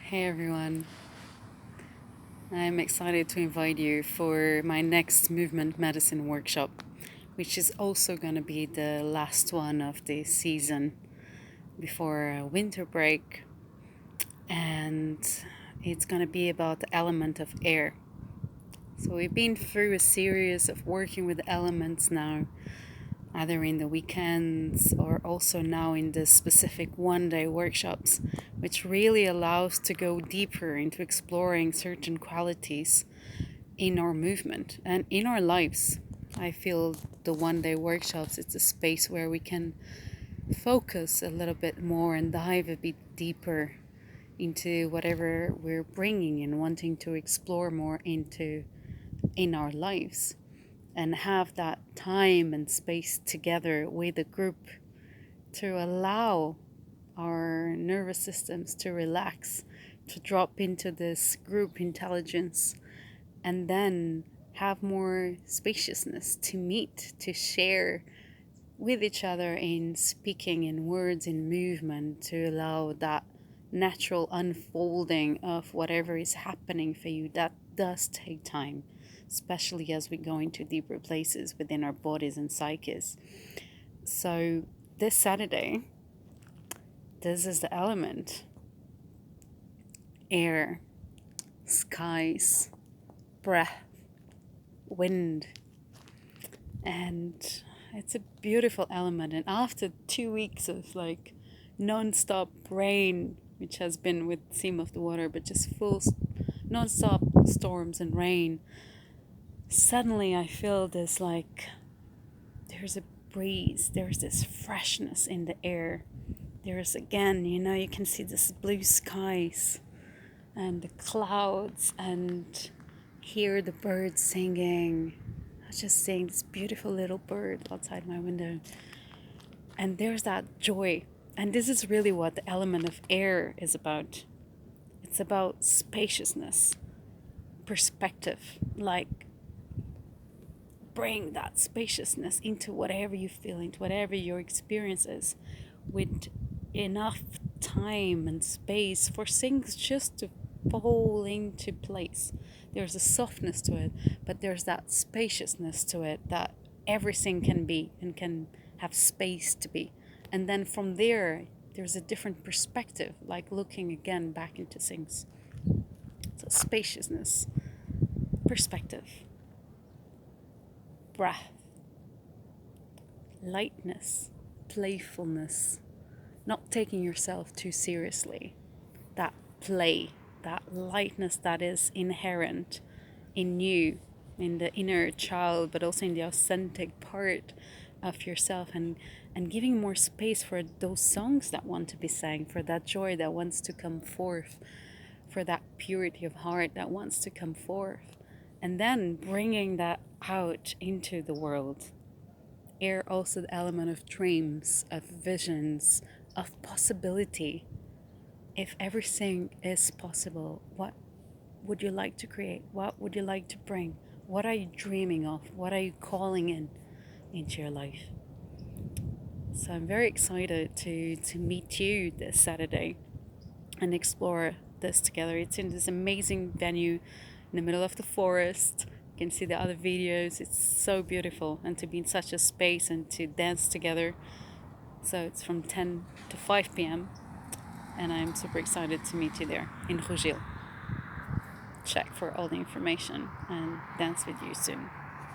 Hey everyone, I'm excited to invite you for my next movement medicine workshop, which is also going to be the last one of the season before a winter break. And it's going to be about the element of air. So, we've been through a series of working with the elements now, either in the weekends or also now in the specific one-day workshops, which really allows to go deeper into exploring certain qualities in our movement and in our lives. I feel the one-day workshops, it's a space where we can focus a little bit more and dive a bit deeper into whatever we're bringing and wanting to explore more into in our lives, and have that time and space together with a group to allow our nervous systems to relax, to drop into this group intelligence, and then have more spaciousness to meet, to share with each other in speaking, in words, in movement, to allow that natural unfolding of whatever is happening for you. That does take time, especially as we go into deeper places within our bodies and psyches. So this Saturday, this is the element: air, skies, breath, wind. And it's a beautiful element. And after 2 weeks of non-stop rain, which has been with Seam of the Water, but just full non-stop storms and rain, suddenly I feel this there's a breeze, there's this freshness in the air. There's again, you can see this blue skies and the clouds and hear the birds singing. I was just seeing this beautiful little bird outside my window. And there's that joy. And this is really what the element of air is about. It's about spaciousness, perspective, bring that spaciousness into whatever you feel, into whatever your experience is, with enough time and space for things just to fall into place. There's a softness to it, but there's that spaciousness to it, that everything can be and can have space to be. And then from there's a different perspective, like looking again back into things. So spaciousness, perspective, breath, lightness, playfulness, not taking yourself too seriously, that play, that lightness that is inherent in you, in the inner child, but also in the authentic part of yourself, and giving more space for those songs that want to be sang, for that joy that wants to come forth, for that purity of heart that wants to come forth, and then bringing that out into the world. Air also the element of dreams, of visions, of possibility. If everything is possible, what would you like to create? What would you like to bring? What are you dreaming of? What are you calling into your life? So I'm very excited to meet you this Saturday and explore this together. It's in this amazing venue in the middle of the forest. You can see the other videos. It's so beautiful, and to be in such a space and to dance together. So it's from 10 to 5 p.m. and I'm super excited to meet you there in Rogil. Check for all the information and dance with you soon.